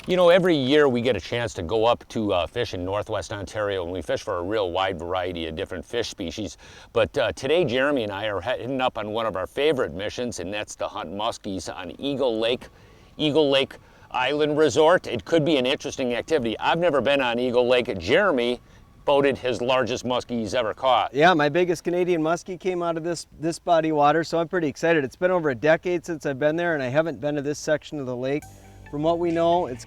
You know, every year we get a chance to go up to fish in Northwest Ontario, and we fish for a real wide variety of different fish species. But today Jeremy and I are heading up on one of our favorite missions, and that's to hunt muskies on Eagle Lake Island Resort. It could be an interesting activity. I've never been on Eagle Lake. Jeremy boated his largest muskie he's ever caught. Yeah, my biggest Canadian muskie came out of this body of water, so I'm pretty excited. It's been over a decade since I've been there, and I haven't been to this section of the lake. From what we know, it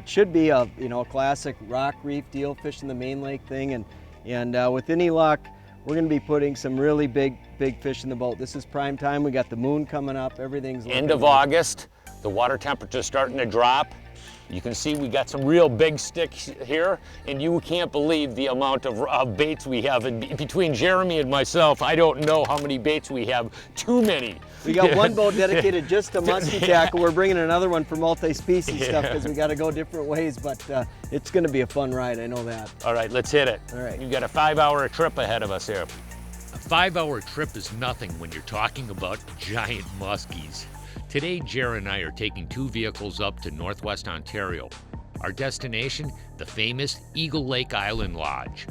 should be a classic rock reef deal, fishing the main lake thing, and with any luck, we're going to be putting some really big fish in the boat. This is prime time. We got the moon coming up. Everything's end of August. The water temperature's starting to drop. You can see we got some real big sticks here, and you can't believe the amount of baits we have. And between Jeremy and myself, I don't know how many baits we have. Too many. We got one boat dedicated just to musky tackle. We're bringing another one for multi-species stuff because we got to go different ways, but it's going to be a fun ride, I know that. All right, let's hit it. All right. You've got a 5-hour trip ahead of us here. A 5-hour trip is nothing when you're talking about giant muskies. Today, Jer and I are taking 2 vehicles up to Northwest Ontario. Our destination, the famous Eagle Lake Island Lodge.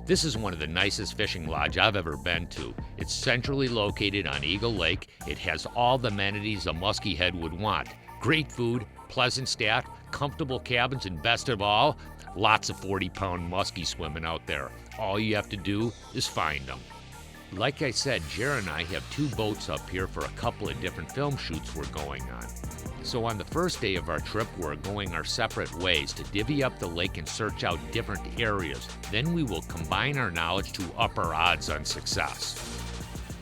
This is one of the nicest fishing lodges I've ever been to. It's centrally located on Eagle Lake. It has all the amenities a muskie head would want. Great food, pleasant staff, comfortable cabins, and best of all, lots of 40-pound muskie swimming out there. All you have to do is find them. Like I said, Jer and I have 2 boats up here for a couple of different film shoots we're going on. So on the first day of our trip, we're going our separate ways to divvy up the lake and search out different areas. Then we will combine our knowledge to up our odds on success.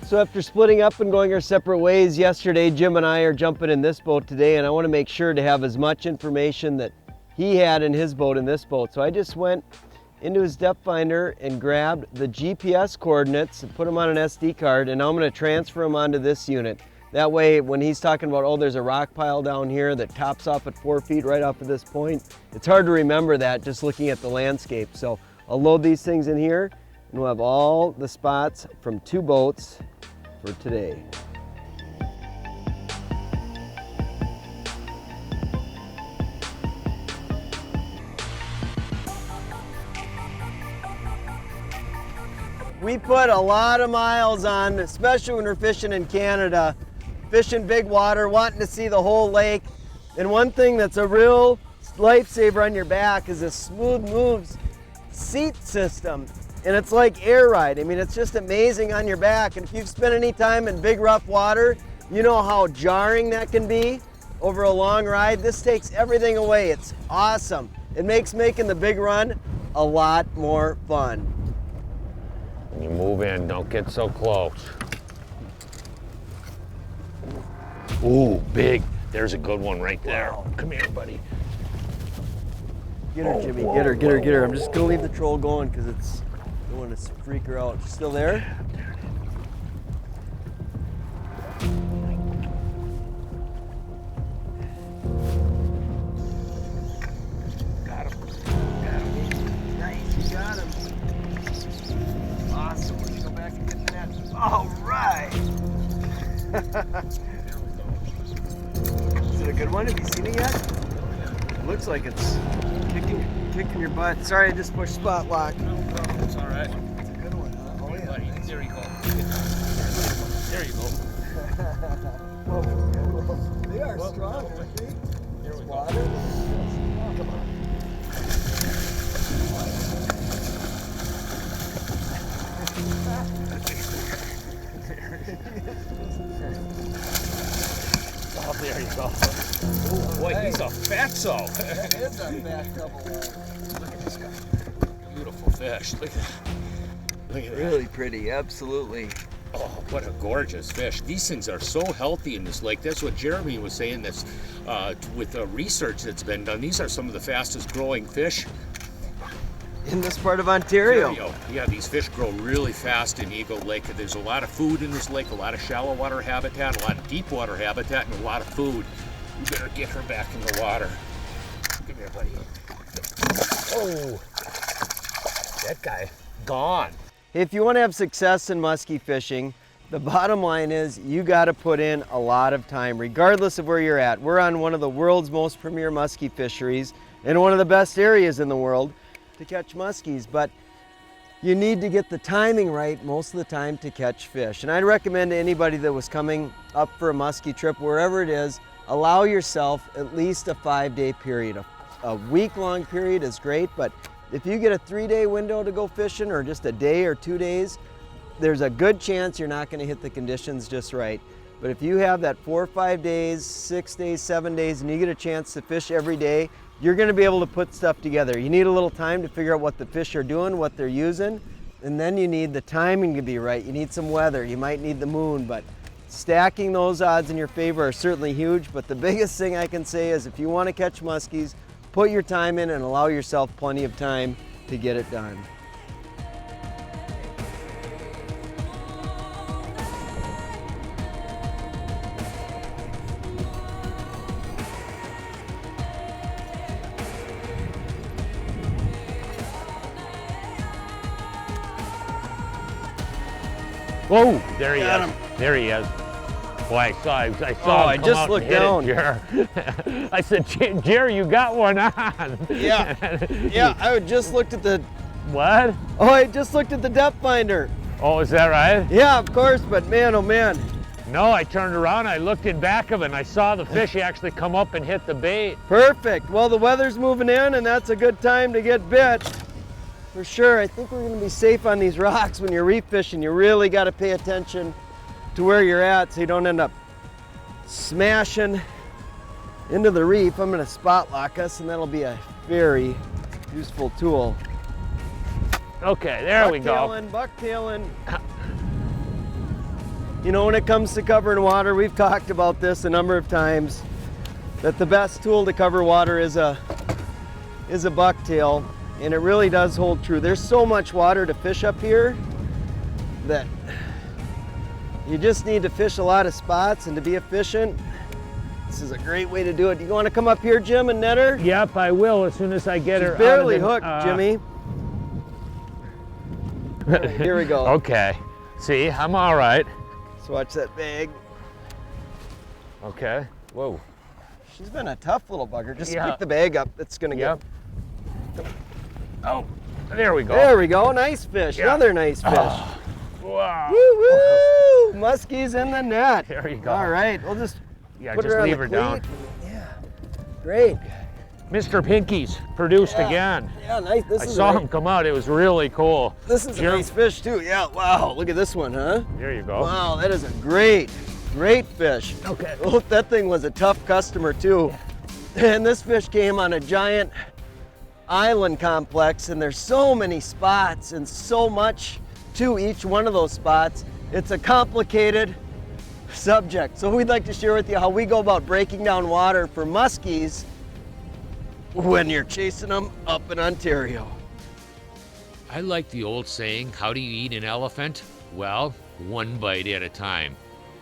So after splitting up and going our separate ways yesterday, Jim and I are jumping in this boat today, and I want to make sure to have as much information that he had in his boat in this boat. So I just went into his depth finder and grabbed the GPS coordinates and put them on an SD card, and now I'm going to transfer them onto this unit. That way, when he's talking about, oh, there's a rock pile down here that tops off at 4 feet right off of this point, it's hard to remember that just looking at the landscape. So I'll load these things in here, and we'll have all the spots from 2 boats for today. We put a lot of miles on, especially when we're fishing in Canada, fishing big water, wanting to see the whole lake. And one thing that's a real lifesaver on your back is a Smooth Moves seat system. And it's like air ride. I mean, it's just amazing on your back. And if you've spent any time in big rough water, you know how jarring that can be over a long ride. This takes everything away. It's awesome. It makes making the big run a lot more fun. When you move in, don't get so close. Ooh, big. There's a good one right there. Wow. Come here, buddy. Get her, Jimmy. Get her, get her, get her. I'm just gonna leave the troll going because I don't want to freak her out. She's still there? Got him. Got him. Nice, you got him. Awesome. Let's go back and get the net. All right. Is it a good one? Have you seen it yet? It looks like it's kicking your butt. Sorry, I just pushed spot lock. No problem. It's all right. It's a good one, huh? Oh, yeah. Buddy, there you go. There you go. They are strong, aren't they? Here we go. Water. Come on. Oh, there you go. Oh, boy, he's a fatso. That is a fat couple. Look at this guy. Beautiful fish. Look at that. Look at that. Really pretty, absolutely. Oh, what a gorgeous fish. These things are so healthy in this lake. That's what Jeremy was saying. That's with the research that's been done. These are some of the fastest growing fish In this part of Ontario. Yeah, these fish grow really fast in Eagle Lake. There's a lot of food in this lake, a lot of shallow water habitat, a lot of deep water habitat, and a lot of food. You better get her back in the water. Come here, buddy. Oh, that guy, gone. If you want to have success in musky fishing, The bottom line is you got to put in a lot of time, regardless of where you're at. We're on one of the world's most premier muskie fisheries in one of the best areas in the world to catch muskies, but you need to get the timing right most of the time to catch fish. And I'd recommend to anybody that was coming up for a muskie trip, wherever it is, allow yourself at least a 5-day period. A week-long period is great, but if you get a 3-day window to go fishing or just a day or 2 days, there's a good chance you're not going to hit the conditions just right. But if you have that 4 or 5 days, 6 days, 7 days, and you get a chance to fish every day, you're going to be able to put stuff together. You need a little time to figure out what the fish are doing, what they're using, and then you need the timing to be right. You need some weather, you might need the moon, but stacking those odds in your favor are certainly huge. But the biggest thing I can say is if you want to catch muskies, put your time in and allow yourself plenty of time to get it done. Whoa, there he Got is. him. There he is. Boy, I saw him I come just out looked and hit down. it, Jer. I said, Jerry, you got one on. Yeah, I just looked at the, What? I just looked at the depth finder. Oh, is that right? Yeah, of course, but man, oh man. No, I turned around, I looked in back of it, and I saw the fish actually come up and hit the bait. Perfect. Well, the weather's moving in, and that's a good time to get bit. For sure, I think we're gonna be safe on these rocks when you're reef fishing. You really gotta pay attention to where you're at so you don't end up smashing into the reef. I'm gonna spot lock us, and that'll be a very useful tool. Okay, there we go. Bucktailing. You know, when it comes to covering water, we've talked about this a number of times, that the best tool to cover water is a bucktail. And it really does hold true. There's so much water to fish up here that you just need to fish a lot of spots, and to be efficient, this is a great way to do it. Do you want to come up here, Jim, and net her? Yep, I will as soon as I get her. She's barely out of the, hooked, Jimmy. All right, here we go. Okay, see, I'm all right. Let's watch that bag. Okay, whoa. She's been a tough little bugger. Just Yeah. pick the bag up. It's gonna Yep. get. Oh, there we go. There we go. Nice fish. Yeah. Another nice fish. Wow. Woo woo! Muskies in the net. There you go. All right, we'll just Yeah, put just her on leave the her down. cleat. Yeah, great. Mr. Pinky's produced Yeah. again. Yeah, nice. This I is saw a, him come out. It was really cool. This is a Jer- nice fish too. Yeah. Wow. Look at this one, huh? There you go. Wow, that is a great fish. Okay. Oh, that thing was a tough customer too. And this fish came on a giant island complex, and there's so many spots and so much to each one of those spots. It's a complicated subject. So we'd like to share with you how we go about breaking down water for muskies when you're chasing them up in Ontario. I like the old saying, how do you eat an elephant? Well, one bite at a time.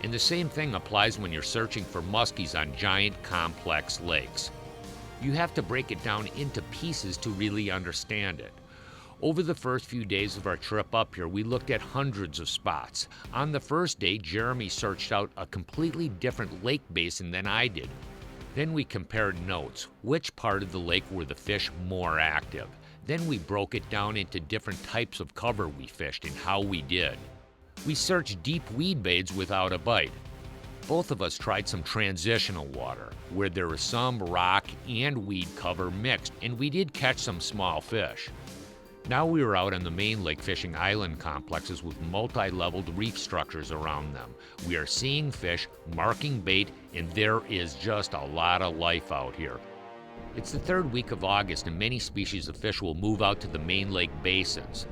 And the same thing applies when you're searching for muskies on giant, complex lakes. You have to break it down into pieces to really understand it. Over the first few days of our trip up here, we looked at hundreds of spots. On the first day, Jeremy searched out a completely different lake basin than I did. Then we compared notes. Which part of the lake were the fish more active? Then we broke it down into different types of cover we fished and how we did. We searched deep weed beds without a bite. Both of us tried some transitional water, where there was some rock and weed cover mixed, and we did catch some small fish. Now we were out on the main lake fishing island complexes with multi-leveled reef structures around them. We are seeing fish, marking bait, and there is just a lot of life out here. It's the third week of August, and many species of fish will move out to the main lake basins.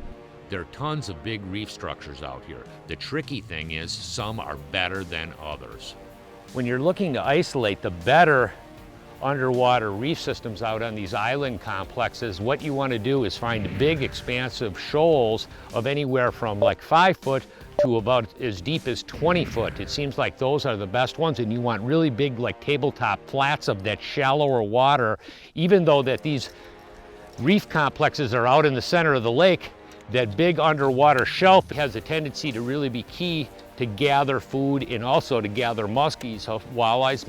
There are tons of big reef structures out here. The tricky thing is some are better than others. When you're looking to isolate the better underwater reef systems out on these island complexes, what you want to do is find big expansive shoals of anywhere from like 5 foot to about as deep as 20 foot. It seems like those are the best ones, and you want really big like tabletop flats of that shallower water. Even though that these reef complexes are out in the center of the lake, that big underwater shelf has a tendency to really be key to gather food and also to gather muskies. So walleyes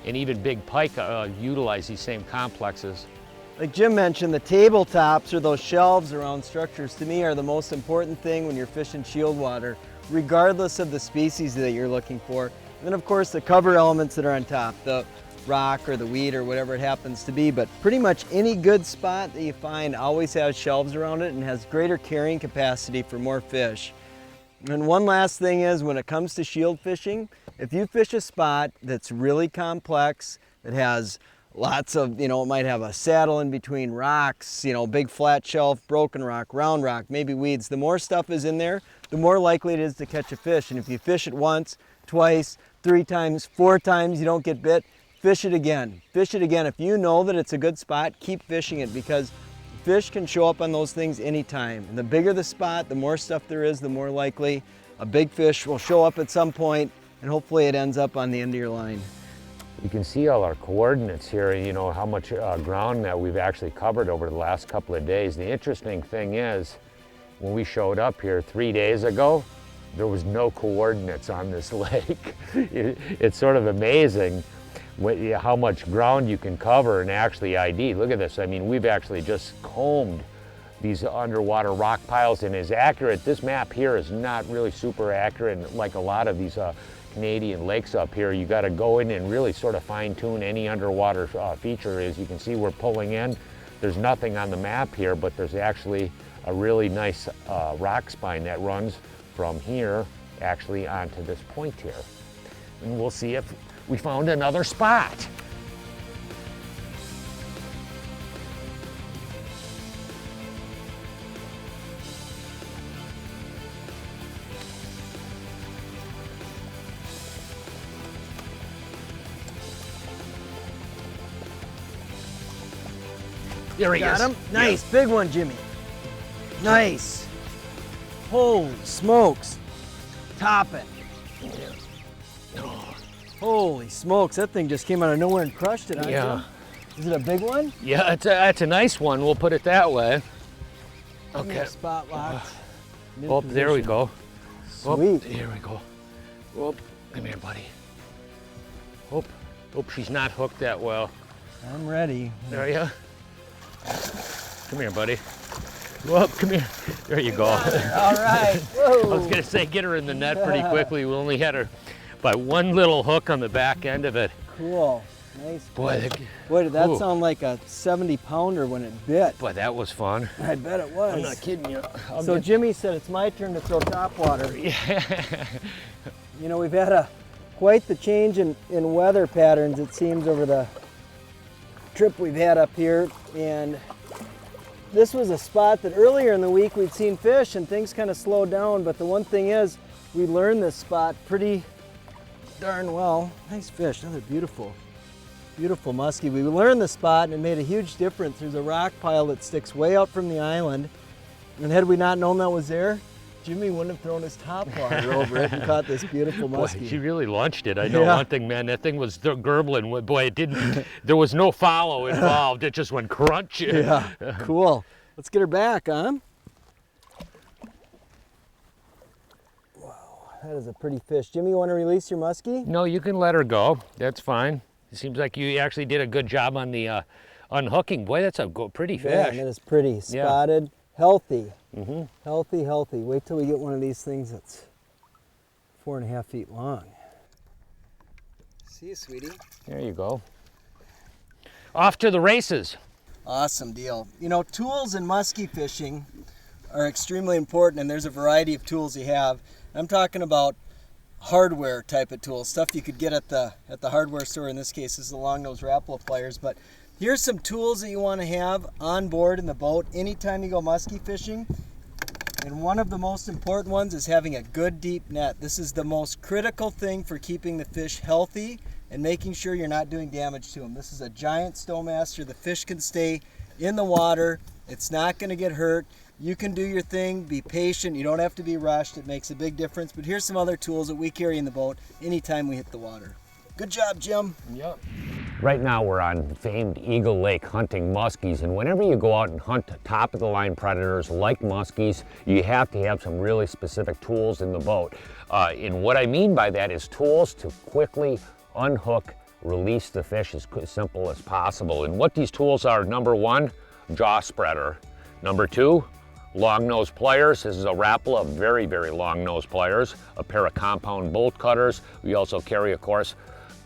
and even big pike utilize these same complexes. Like Jim mentioned, the tabletops, or those shelves around structures, to me are the most important thing when you're fishing shield water, regardless of the species that you're looking for. And then of course the cover elements that are on top, the rock or the weed or whatever it happens to be. But pretty much any good spot that you find always has shelves around it and has greater carrying capacity for more fish. And one last thing is, when it comes to shield fishing, if you fish a spot that's really complex, that has lots of, it might have a saddle in between rocks, big flat shelf, broken rock, round rock, maybe weeds. The more stuff is in there, the more likely it is to catch a fish. And if you fish it once, twice, 3 times, 4 times, you don't get bit, fish it again. Fish it again. If you know that it's a good spot, keep fishing it, because fish can show up on those things anytime. And the bigger the spot, the more stuff there is, the more likely a big fish will show up at some point, and hopefully it ends up on the end of your line. You can see all our coordinates here, how much ground that we've actually covered over the last couple of days. The interesting thing is, when we showed up here 3 days ago, there was no coordinates on this lake. It's sort of amazing how much ground you can cover and actually ID. Look at this. I mean, we've actually just combed these underwater rock piles, and is accurate. This map here is not really super accurate, and like a lot of these Canadian lakes up here, you got to go in and really sort of fine tune any underwater feature. As you can see, we're pulling in. There's nothing on the map here, but there's actually a really nice rock spine that runs from here actually onto this point here. And we'll see if we found another spot. There he is. Got him? Nice, big one, Jimmy. Nice. Holy smokes. Top it. Holy smokes, that thing just came out of nowhere and crushed it, huh, Yeah. Jim? Is it a big one? Yeah, it's a nice one. We'll put it that way. Okay. Spot locked. Oh, there we go. Sweet. Oh, here we go. Oh, come here, buddy. Oh, she's not hooked that well. I'm ready. There you. Come here, buddy. Whoa, come here. There you go. All right. Whoa. I was gonna say, get her in the net pretty quickly. We only had her by one little hook on the back end of it. Cool. Nice. Boy, Boy, did that sound like a 70-pounder when it bit. boy, that was fun. I bet it was. I'm not kidding you. So Jimmy said it's my turn to throw topwater. Yeah. We've had quite the change in weather patterns, it seems, over the trip we've had up here. And this was a spot that earlier in the week we'd seen fish and things kind of slowed down. But the one thing is, we learned this spot pretty darn well. Nice fish, another beautiful muskie. We learned the spot and it made a huge difference. There's a rock pile that sticks way out from the island. And had we not known that was there, Jimmy wouldn't have thrown his topwater over it and caught this beautiful muskie. Boy, she really launched it. I know one thing, man. That thing was gurgling. Boy, it didn't. There was no follow involved. It just went crunch. Yeah, cool. Let's get her back, huh? Wow, that is a pretty fish. Jimmy, you want to release your muskie? No, you can let her go. That's fine. It seems like you actually did a good job on the unhooking. Boy, that's a pretty fish. Yeah, that is pretty. Spotted, healthy. Mm-hmm. Healthy. Wait till we get one of these things that's 4.5 feet long. See you, sweetie. There you go. Off to the races. Awesome deal. Tools in muskie fishing are extremely important, and there's a variety of tools you have. I'm talking about hardware type of tools, stuff you could get at the hardware store. In this case, is the long nose Rapala pliers. But here's some tools that you want to have on board in the boat anytime you go muskie fishing. And one of the most important ones is having a good deep net. This is the most critical thing for keeping the fish healthy and making sure you're not doing damage to them. This is a giant Stowmaster. The fish can stay in the water. It's not going to get hurt. You can do your thing, be patient. You don't have to be rushed. It makes a big difference. But here's some other tools that we carry in the boat anytime we hit the water. Good job, Jim. Yep. Right now we're on famed Eagle Lake hunting muskies, and whenever you go out and hunt top of the line predators like muskies, you have to have some really specific tools in the boat. And what I mean by that is tools to quickly unhook, release the fish as simple as possible. And what these tools are: number one, jaw spreader. Number two, long nose pliers. This is a Rapala, very, very long nose pliers. A pair of compound bolt cutters. We also carry, of course,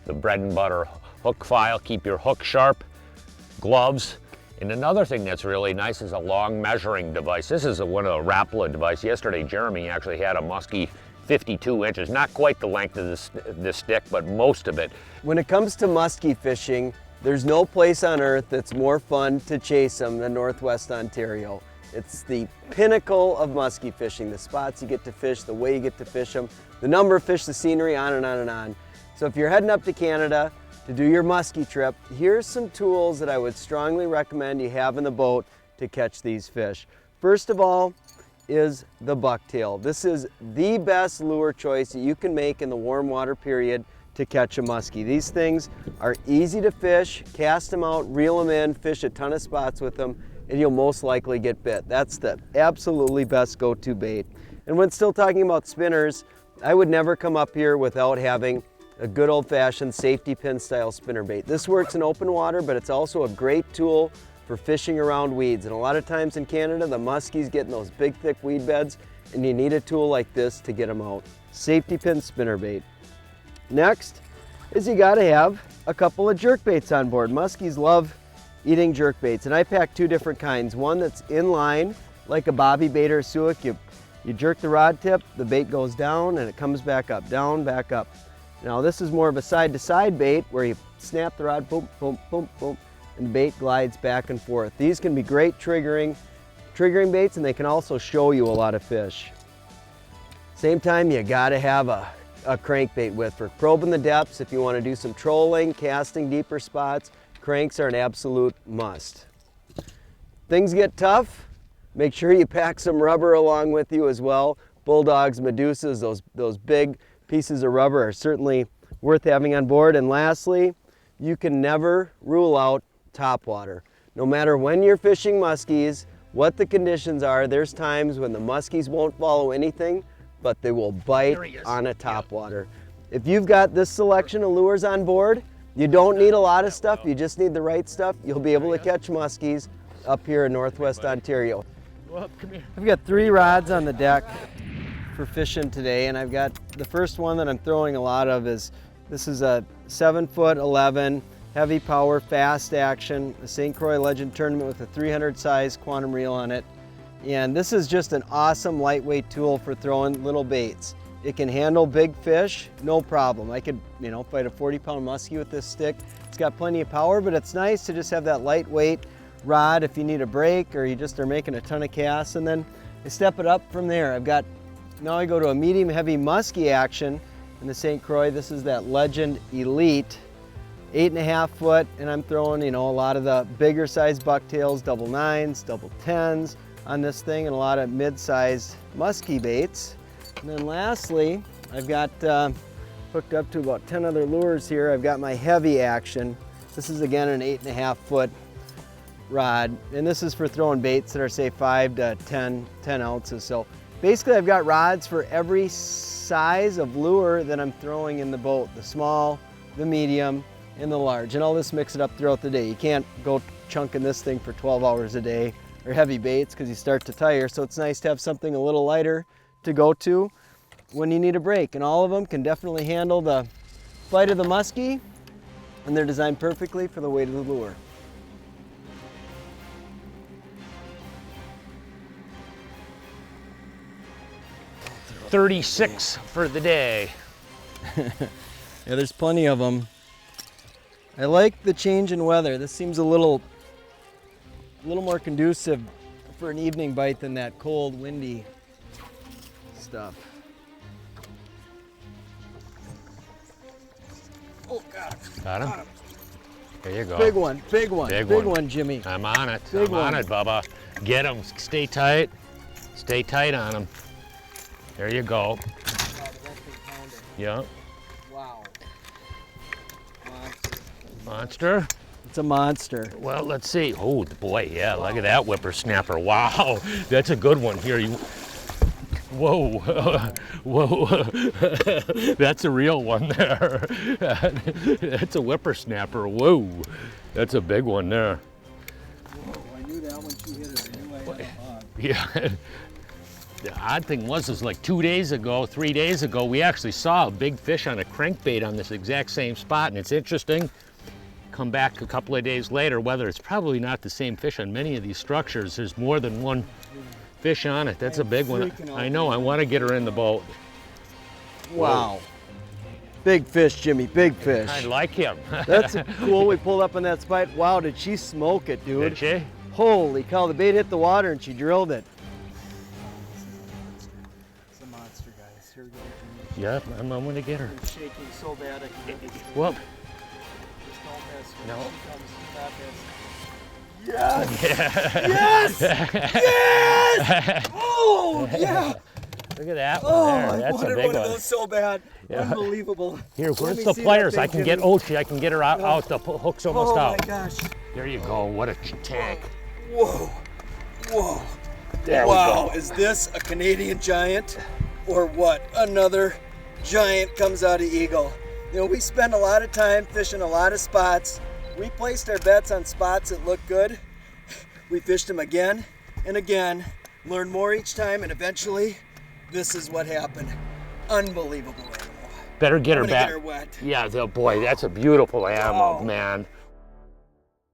the bread and butter hook file, keep your hook sharp, gloves. And another thing that's really nice is a long measuring device. This is one of the Rapala device. Yesterday, Jeremy actually had a muskie 52 inches, not quite the length of this stick, but most of it. When it comes to muskie fishing, there's no place on earth that's more fun to chase them than Northwest Ontario. It's the pinnacle of muskie fishing. The spots you get to fish, the way you get to fish them, the number of fish, the scenery, on and on and on. So if you're heading up to Canada to do your muskie trip, here's some tools that I would strongly recommend you have in the boat to catch these fish. First of all is the Bucktail. This is the best lure choice that you can make in the warm water period to catch a muskie. These things are easy to fish. Cast them out, reel them in, fish a ton of spots with them, and you'll most likely get bit. That's the absolutely best go-to bait. And when still talking about spinners, I would never come up here without having a good old-fashioned safety pin style spinner bait. This works in open water, but it's also a great tool for fishing around weeds. And a lot of times in Canada, the muskies get in those big thick weed beds, and you need a tool like this to get them out. Safety pin spinner bait. Next is you gotta have a couple of jerk baits on board. Muskies love eating jerk baits, and I pack two different kinds. One that's in line, like a bobby bait or a suic. You jerk the rod tip, the bait goes down, and it comes back up, down, back up. Now this is more of a side-to-side bait where you snap the rod, boom, boom, boom, boom, and the bait glides back and forth. These can be great triggering baits, and they can also show you a lot of fish. Same time, you gotta have a crankbait with for probing the depths. If you wanna do some trolling, casting deeper spots, cranks are an absolute must. Things get tough, make sure you pack some rubber along with you as well. Bulldogs, Medusas, those big pieces of rubber are certainly worth having on board. And lastly, you can never rule out topwater. No matter when you're fishing muskies, what the conditions are, there's times when the muskies won't follow anything, but they will bite on a topwater. If you've got this selection of lures on board, you don't need a lot of stuff, you just need the right stuff. You'll be able to catch muskies up here in Northwest Ontario. I've got 3 rods on the deck for fishing today, and I've got the first one that I'm throwing a lot of is, this is a 7'11" heavy power, fast action, the St. Croix Legend Tournament with a 300 size quantum reel on it. And this is just an awesome lightweight tool for throwing little baits. It can handle big fish, no problem. I could, fight a 40-pound muskie with this stick. It's got plenty of power, but it's nice to just have that lightweight rod if you need a break or you just are making a ton of casts. And then I step it up from there. Now I go to a medium heavy muskie action in the St. Croix. This is that Legend Elite, 8.5 foot, and I'm throwing, a lot of the bigger size bucktails, double 9s, double 10s on this thing, and a lot of mid-sized muskie baits. And then lastly, I've got hooked up to about 10 other lures here. I've got my heavy action. This is again an 8.5 foot rod, and this is for throwing baits that are say 5 to 10 ounces. So basically I've got rods for every size of lure that I'm throwing in the boat, the small, the medium, and the large. And I'll just mix it up throughout the day. You can't go chunking this thing for 12 hours a day or heavy baits because you start to tire. So it's nice to have something a little lighter to go to when you need a break. And all of them can definitely handle the bite of the muskie, and they're designed perfectly for the weight of the lure. $36 for the day. Yeah, there's plenty of them. I like the change in weather. This seems a little more conducive for an evening bite than that cold, windy stuff. Oh, got him. Got him? There you go. Big one, big one, Big one, Jimmy. I'm on it. Big I'm on one. it, Bubba. Get him. Stay tight. Stay tight on him. There you go. Yeah. Wow. Monster? It's a monster. Well, let's see. Oh, boy, yeah, look at that whippersnapper. Wow, that's a good one here. Whoa, whoa, that's a real one there. That's a whippersnapper. Whoa, that's a big one there. Whoa, I knew that when she hit it. I knew I had a hog. Yeah. The odd thing was like 2 days ago, 3 days ago, we actually saw a big fish on a crankbait on this exact same spot, and it's interesting. Come back a couple of days later, whether it's probably not the same fish on many of these structures. There's more than one fish on it. That's a big one. I know, I want to get her in the boat. Wow. Big fish, Jimmy, big fish. I like him. That's cool. We pulled up on that spot. Wow, did she smoke it, dude? Did she? Holy cow, the bait hit the water and she drilled it. It's a monster, guys. Here we go, Jimmy. Yep, I'm going to get her. I'm shaking so bad I can't get it. Well, Just don't miss. When no. she comes, do not miss. Yes! Yes! Oh, yeah! Look at that one Oh, there. I That's a wanted big one one. of those so bad. Yeah. Unbelievable. Here, Let where's me the see that pliers? thing, I can get Jimmy. Ochi. I can get her out. The hook's almost Oh out. my gosh. There you go. What a tank. Whoa. Whoa. There Wow, we go. is this a Canadian giant or what? Another giant comes out of Eagle. You know, we spend a lot of time fishing a lot of spots. We placed our bets on spots that look good. We fished them again and again, learned more each time, and eventually this is what happened. Unbelievable animal. Better get her I'm gonna back. get her wet. Yeah, boy, that's a beautiful animal, Oh. man.